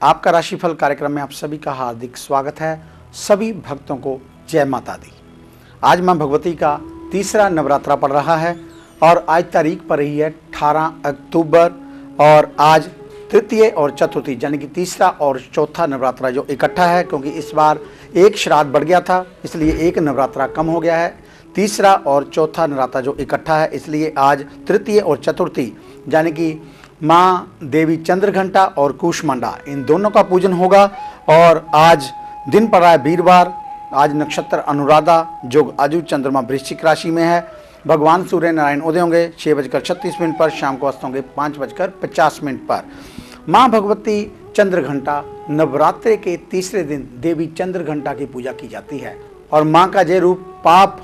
आपका राशिफल कार्यक्रम में आप सभी का हार्दिक स्वागत है। सभी भक्तों को जय माता दी। आज मां भगवती का तीसरा नवरात्रा पड़ रहा है और आज तारीख पड़ रही है 18 अक्टूबर और आज तृतीय और चतुर्थी यानी कि तीसरा और चौथा नवरात्रा जो इकट्ठा है, क्योंकि इस बार एक श्राद्ध बढ़ गया था इसलिए एक नवरात्रा कम हो गया है। तीसरा और चौथा नवरात्रा जो इकट्ठा है इसलिए आज तृतीय और चतुर्थी यानी कि माँ देवी चंद्रघंटा और कूष्मांडा इन दोनों का पूजन होगा। और आज दिन पड़ रहा है वीरवार। आज नक्षत्र अनुराधा, योग आजू, चंद्रमा वृश्चिक राशि में है। भगवान सूर्य नारायण उदय होंगे 6:36 पर, शाम को अस्त होंगे 5:50 पर। माँ भगवती चंद्रघंटा नवरात्रे के तीसरे दिन देवी चंद्रघंटा की पूजा की जाती है और माँ का जय रूप पाप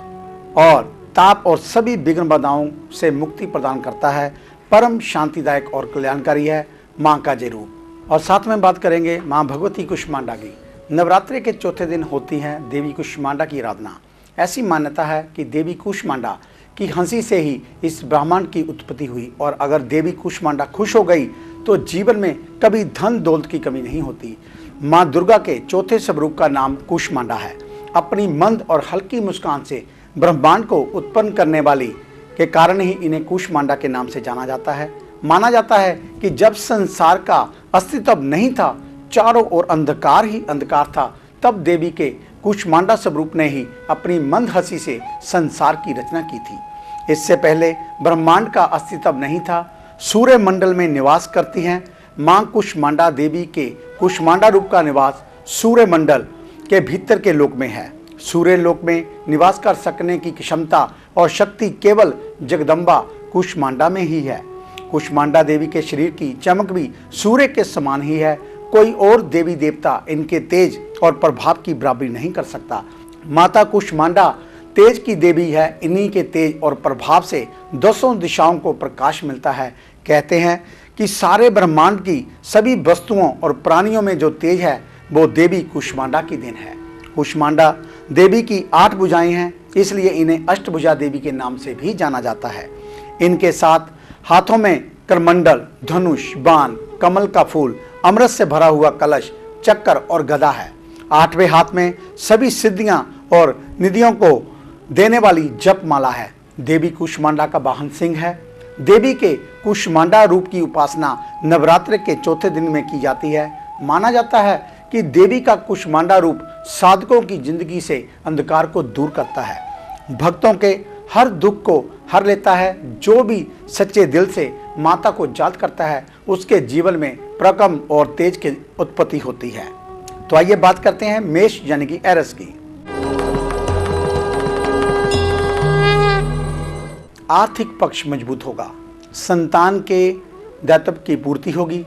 और ताप और सभी विघ्न बाधाओं से मुक्ति प्रदान करता है। परम शांतिदायक और कल्याणकारी है माँ का जय रूप। और साथ में बात करेंगे माँ भगवती कूष्मांडा की। नवरात्रि के चौथे दिन होती है देवी कूष्मांडा की आराधना। ऐसी मान्यता है कि देवी कूष्मांडा की हंसी से ही इस ब्रह्मांड की उत्पत्ति हुई और अगर देवी कूष्मांडा खुश हो गई तो जीवन में कभी धन दौलत की कमी नहीं होती। माँ दुर्गा के चौथे स्वरूप का नाम कूष्मांडा है। अपनी मंद और हल्की मुस्कान से ब्रह्मांड को उत्पन्न करने वाली के कारण ही इन्हें कूष्मांडा के नाम से जाना जाता है। माना जाता है कि जब संसार का अस्तित्व नहीं था, चारों ओर अंधकार ही अंधकार था, तब देवी के कूष्मांडा स्वरूप ने ही अपनी मंद हंसी से संसार की रचना की थी। इससे पहले ब्रह्मांड का अस्तित्व नहीं था। सूर्य मंडल में निवास करती हैं। मां कूष्मांडा देवी के कूष्मांडा रूप का निवास सूर्य मंडल के भीतर के लोक में है। सूर्य लोक में निवास कर सकने की क्षमता और शक्ति केवल जगदम्बा कूष्मांडा में ही है। कूष्मांडा देवी के शरीर की चमक भी सूर्य के समान ही है। कोई और देवी देवता इनके तेज और प्रभाव की बराबरी नहीं कर सकता। माता कूष्मांडा तेज की देवी है। इन्हीं के तेज और प्रभाव से दसों दिशाओं को प्रकाश मिलता है। कहते हैं कि सारे ब्रह्मांड की सभी वस्तुओं और प्राणियों में जो तेज है वो देवी कूष्मांडा की देन है। कूष्मांडा देवी की 8 भुजाएं हैं, इसलिए इन्हें अष्टभुजा देवी के नाम से भी जाना जाता है। इनके साथ हाथों में करमंडल, धनुष, बाण, कमल का फूल, अमृत से भरा हुआ कलश, चक्कर और गदा है। 8वें हाथ में सभी सिद्धियां और निधियों को देने वाली जप माला है। देवी कूष्मांडा का वाहन सिंह है। देवी के कूष्मांडा रूप की उपासना नवरात्र के चौथे दिन में की जाती है। माना जाता है कि देवी का कूष्मांडा रूप साधकों की जिंदगी से अंधकार को दूर करता है, भक्तों के हर दुख को हर लेता है। जो भी सच्चे दिल से माता को याद करता है उसके जीवन में प्रकम और तेज की उत्पत्ति होती है। तो आइए बात करते हैं मेष यानी कि एरस की। आर्थिक पक्ष मजबूत होगा, संतान के दायित्व की पूर्ति होगी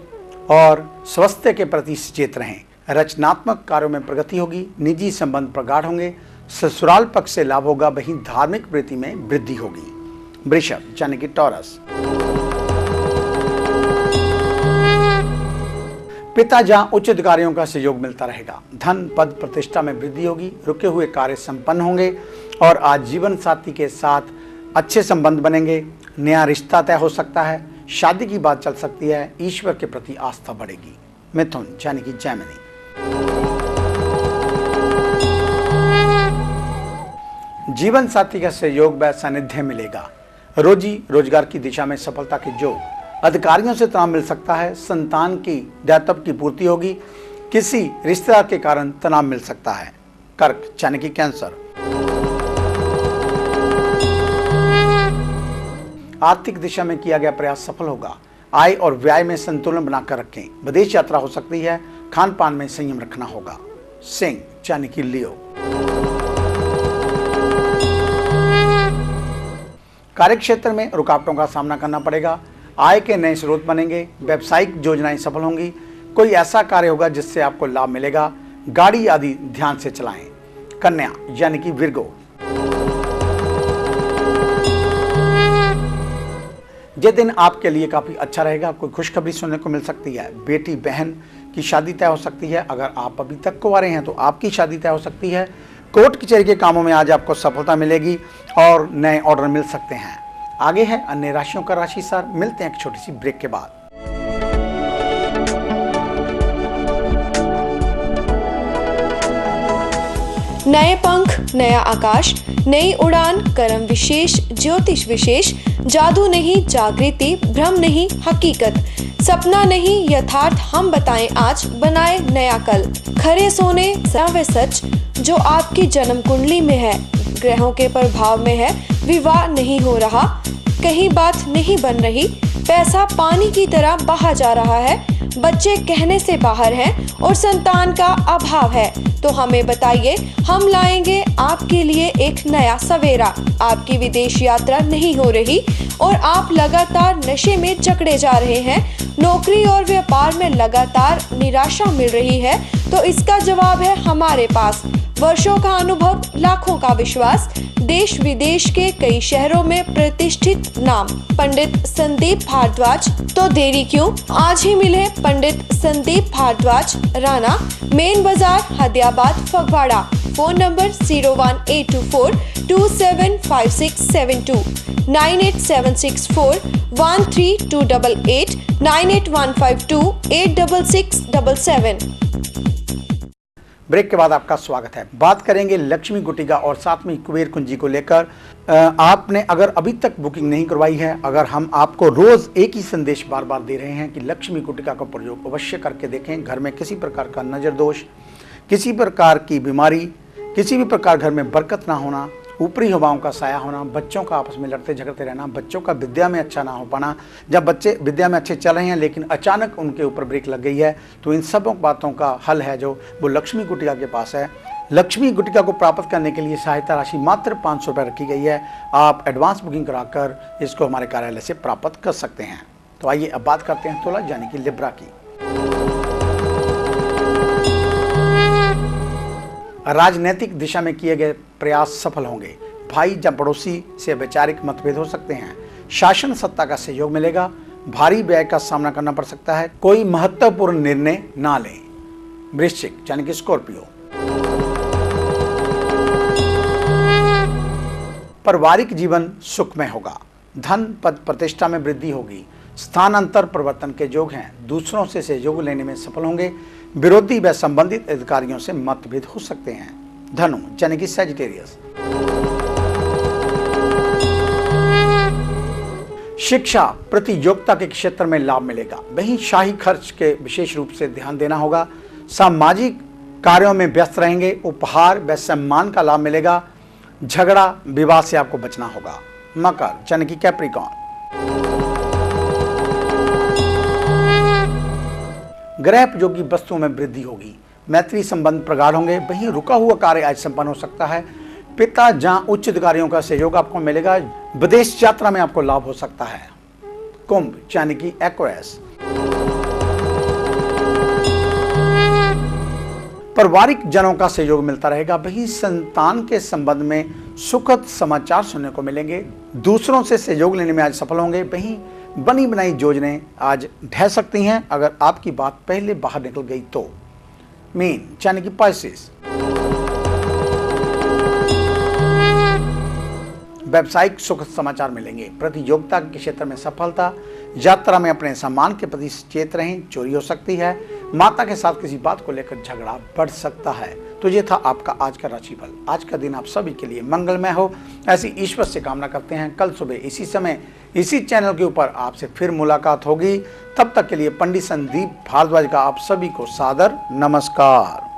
और स्वास्थ्य के प्रति सचेत रहें। रचनात्मक कार्यों में प्रगति होगी, निजी संबंध प्रगाढ़ होंगे, ससुराल पक्ष से लाभ होगा, वहीं धार्मिक वृत्ति में वृद्धि होगी। वृषभ यानी कि टॉरस। पिता जहां उच्च अधिकारियों का सहयोग मिलता रहेगा। धन पद प्रतिष्ठा में वृद्धि होगी, रुके हुए कार्य संपन्न होंगे और आज जीवन साथी के साथ अच्छे संबंध बनेंगे। नया रिश्ता तय हो सकता है, शादी की बात चल सकती है, ईश्वर के प्रति आस्था बढ़ेगी। मिथुन यानी कि जैमिनी। जीवन साथी का सहयोग व सानिध्य मिलेगा। रोजी रोजगार की दिशा में सफलता के योग। अधिकारियों से तनाव मिल सकता है। संतान की दायित्व की पूर्ति होगी। किसी रिश्तेदार के कारण तनाव मिल सकता है। कर्क यानी कि कैंसर। आर्थिक दिशा में किया गया प्रयास सफल होगा। आय और व्यय में संतुलन बनाकर रखें। विदेश यात्रा हो सकती है। खान पान में संयम रखना होगा। सिंह यानी कि लियो। कार्यक्षेत्र में रुकावटों का सामना करना पड़ेगा। आय के नए स्रोत बनेंगे। व्यावसायिक योजनाएं सफल होंगी। कोई ऐसा कार्य होगा जिससे आपको लाभ मिलेगा। गाड़ी आदि ध्यान से चलाएं। कन्या यानी कि विर्गो। ये दिन आपके लिए काफी अच्छा रहेगा। कोई खुशखबरी सुनने को मिल सकती है। बेटी बहन की शादी तय हो सकती है। अगर आप अभी तक कुंवारे हैं तो आपकी शादी तय हो सकती है। कोर्ट कचहरी के कामों में आज आपको सफलता मिलेगी और नए ऑर्डर मिल सकते हैं। आगे है अन्य राशियों का राशिसार। मिलते हैं एक छोटी सी ब्रेक के बाद। नए पंख, नया आकाश, नई उड़ान, कर्म विशेष, ज्योतिष विशेष, जादू नहीं जागृति, भ्रम नहीं हकीकत, सपना नहीं यथार्थ, हम बताएं आज, बनाए नया कल। खरे सोने व सच जो आपकी जन्म कुंडली में है, ग्रहों के प्रभाव में है, विवाह नहीं हो रहा, कहीं बात नहीं बन रही, पैसा पानी की तरह बहा जा रहा है, बच्चे कहने से बाहर हैं और संतान का अभाव है, तो हमें बताइए, हम लाएंगे आपके लिए एक नया सवेरा। आपकी विदेश यात्रा नहीं हो रही और आप लगातार नशे में जकड़े जा रहे हैं, नौकरी और व्यापार में लगातार निराशा मिल रही है, तो इसका जवाब है हमारे पास। वर्षों का अनुभव, लाखों का विश्वास, देश विदेश के कई शहरों में प्रतिष्ठित नाम, पंडित संदीप भारद्वाज। तो देरी क्यों, आज ही मिले Pandit Sandeep Bhardwaj, Rana, main Bazar, Hadiabad, Phagwara. Phone number 01824 275672, 98764 13288, 98152 86677। Break के बाद आपका स्वागत है। बात करेंगे लक्ष्मी गुटिका और साथ में कुबेर कुंजी को लेकर। आपने अगर अभी तक बुकिंग नहीं करवाई है, अगर हम आपको रोज एक ही संदेश बार बार दे रहे हैं कि लक्ष्मी गुटिका का प्रयोग अवश्य करके देखें। घर में किसी प्रकार का नजर दोष, किसी प्रकार की बीमारी, किसी भी प्रकार घर में बरकत ना होना, ऊपरी हवाओं का साया होना, बच्चों का आपस में लड़ते झगड़ते रहना, बच्चों का विद्या में अच्छा ना हो पाना, जब बच्चे विद्या में अच्छे चल रहे हैं लेकिन अचानक उनके ऊपर ब्रेक लग गई है, तो इन सब बातों का हल है जो वो लक्ष्मी गुटिका के पास है। लक्ष्मी गुटिका को प्राप्त करने के लिए सहायता राशि मात्र 500 रुपये रखी गई है। आप एडवांस बुकिंग कराकर इसको हमारे कार्यालय से प्राप्त कर सकते हैं। तो आइए अब बात करते हैं तुला यानी कि लिब्रा की। राजनीतिक दिशा में किए गए प्रयास सफल होंगे। भाई या पड़ोसी से वैचारिक मतभेद हो सकते हैं। शासन सत्ता का सहयोग मिलेगा। भारी व्यय का सामना करना पड़ सकता है। कोई महत्वपूर्ण निर्णय ना लें। वृश्चिक यानी कि स्कॉर्पियो, पारिवारिक जीवन सुखमय होगा। धन पद प्रतिष्ठा में वृद्धि होगी। स्थानांतर परिवर्तन के योग हैं। दूसरों से सहयोग लेने में सफल होंगे। विरोधी व संबंधित अधिकारियों से मतभेद हो सकते हैं। धनु यानी कि सैजिटेरियस, शिक्षा प्रतियोगिता के क्षेत्र में लाभ मिलेगा। वहीं शाही खर्च के विशेष रूप से ध्यान देना होगा। सामाजिक कार्यों में व्यस्त रहेंगे। उपहार व सम्मान का लाभ मिलेगा। झगड़ा विवाद से आपको बचना होगा। मकर यानी कि कैप्रिकॉर्न, गृहोपयोगी वस्तुओं में वृद्धि होगी। मैत्री संबंध प्रगाढ़ होंगे। वहीं रुका हुआ कार्य आज संपन्न हो सकता है। पिता जहां उच्च अधिकारियों का सहयोग आपको मिलेगा। विदेश यात्रा में आपको लाभ हो सकता है। कुंभ यानी कि एक्वेरियस, पारिवारिक जनों का सहयोग मिलता रहेगा। वहीं संतान के संबंध में सुखद समाचार सुनने को मिलेंगे। दूसरों से सहयोग लेने में आज सफल होंगे। वहीं बनी बनाई योजनाएं आज ढह सकती हैं अगर आपकी बात पहले बाहर निकल गई तो। मीन यानी कि पाइसेस, व्यावसायिक सुखद समाचार मिलेंगे। प्रतियोगिता के क्षेत्र में सफलता। यात्रा में अपने सामान के प्रति सचेत रहें। चोरी हो सकती है। माता के साथ किसी बात को लेकर झगड़ा बढ़ सकता है। तो ये था आपका आज का राशिफल। आज का दिन आप सभी के लिए मंगलमय हो, ऐसी ईश्वर से कामना करते हैं। कल सुबह इसी समय इसी चैनल के ऊपर आपसे फिर मुलाकात होगी। तब तक के लिए पंडित संदीप भारद्वाज का आप सभी को सादर नमस्कार।